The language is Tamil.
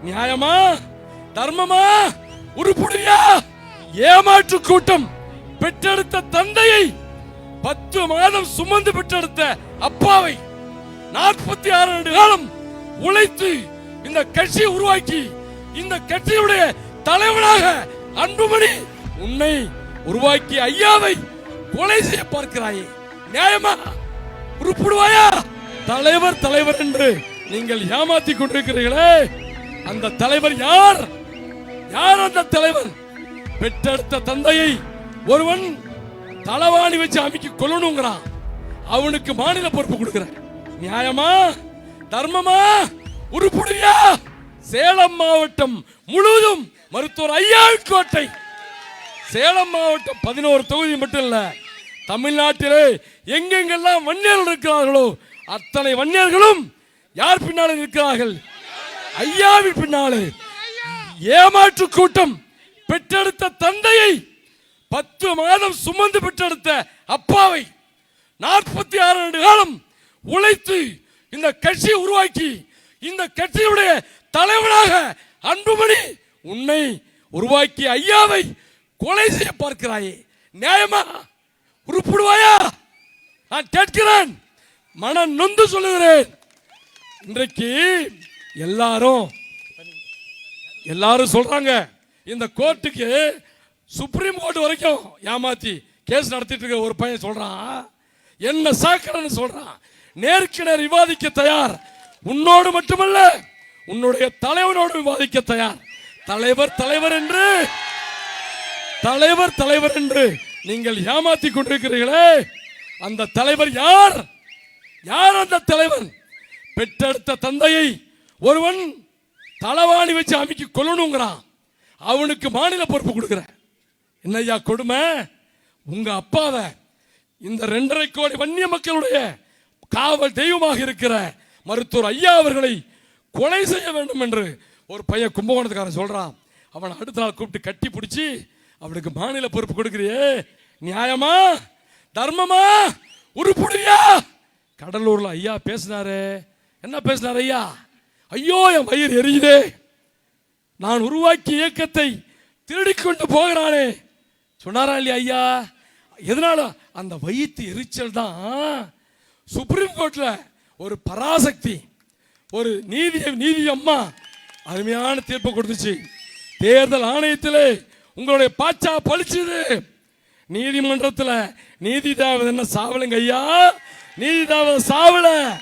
நியாயமா, தர்மமா, உருப்படியா? ஏமாற்று கூட்டம் பெற்றெடுத்த தந்தையை, 10 மாதம் சுமந்து பெற்றெடுத்த அப்பாவை, 46 ஆண்டு காலம் உழைத்து இந்த கட்சியை உருவாக்கி இந்த கட்சியுடைய தலைவனாக அன்புமணி உன்னை உருவாக்கி ஐயாவை கொலை செய்ய பார்க்கிறாயே, நியாயமா? உருப்படுவாயா? தலைவர் தலைவர் என்று நீங்கள் ஏமாத்தி கொண்டிருக்கிறீர்களே, அந்த தலைவர் யார்? யார் அந்த தலைவர்? பெற்றெடுத்த தந்தையை ஒருவன் தலவாணி வச்சு அமைக்க கொல்லணுங்கிறான், அவனுக்கு மாநில பொறுப்பு கொடுக்கிற, நியாயமா, தர்மமா, உருப்படியா? சேலம் மாவட்டம் முழுவதும் மருத்துவர் ஐயா கோட்டை. சேலம் மாவட்டம் 11 தொகுதி மட்டும் இல்ல, தமிழ்நாட்டிலே எங்கெங்கெல்லாம் வன்னியர்கள் இருக்கிறார்களோ அத்தனை வன்னியர்களும் யார் பின்னாலே இருக்கிறார்கள்? ஐயாவின் பின்னாலே. ஏமாற்று கூட்டம் பெற்றெடுத்த தந்தையை, 10 மாதம் சுமந்து பெற்றெடுத்த அப்பாவை, 46 ஆண்டு காலம் உழைத்து இந்த கட்சியை உருவாக்கி இந்த கட்சியுடைய தலைவனாக அன்புமணி உன்னை உருவாக்கி ஐயாவை கொலை செய்ய பார்க்கிறாயே, நியாயமா? உருப்படுவாயா? நான் கேட்கிறேன், மன நொந்து சொல்லுகிறேன். இன்றைக்கு எல்லாரும் சொல்றாங்க இந்த கோர்ட்டுக்கு, சுப்ரீம் கோர்ட் வரைக்கும் ஏமாத்தி கேஸ் நடத்திட்டு இருக்க ஒரு பையன் சொல்றான், என்ன சாக்கடைன்னு சொல்றான். நேருக்கு நேர் விவாதிக்க தயார், உன்னோடு மட்டுமல்ல உன்னுடைய தலைவனோடு விவாதிக்க தயார். தலைவர் என்று நீங்கள் ஏமாத்தி கொண்டிருக்கிறீர்களே, அந்த தலைவர் யார்? யார் அந்த தலைவர்? பெற்றெடுத்த தந்தையை ஒருவன் தலவாணி வச்சு அமைக்க கொல்லணுங்கிறான், அவனுக்கு மாநில பொறுப்பு கொடுக்கிற, என்னையா கொடுமை? உங்க அப்பாவை இந்த 2.5 கோடி வன்னிய மக்களுடைய காவல் தெய்வமாக இருக்கிற மருத்துவர் ஐயா அவர்களை கொலை செய்ய வேண்டும் என்று ஒரு பையன் கும்பகோணத்துக்காரன் சொல்றான். அவனை அடுத்த நாள் கூப்பிட்டு கட்டி பிடிச்சி அவனுக்கு மாநில பொறுப்பு கொடுக்கிறியே, நியாயமா, தர்மமா, உருப்படியா? கடலூர்ல ஐயா பேசினாரு. என்ன பேசினார் ஐயா? ஐயோ என் வயிறு எரியுதே, நான் உருவாக்கிய இயக்கத்தை திருடிக்கொண்டு போகிறானே சொன்னாரா இல்லையா ஐயா? எதனால? அந்த வயிற்று எரிச்சல் தான் சுப்ரீம் கோர்ட்ல ஒரு பராசக்தி, ஒரு நீதி அம்மா அருமையான தீர்ப்பு கொடுத்துச்சு. தேர்தல் ஆணையத்திலே உங்களுடைய பாச்சா பழிச்சுது. நீதிமன்றத்தில் நீதி தேவதை என்ன சாவலுங்க ஐயா? நீதி தேவதை சாவல.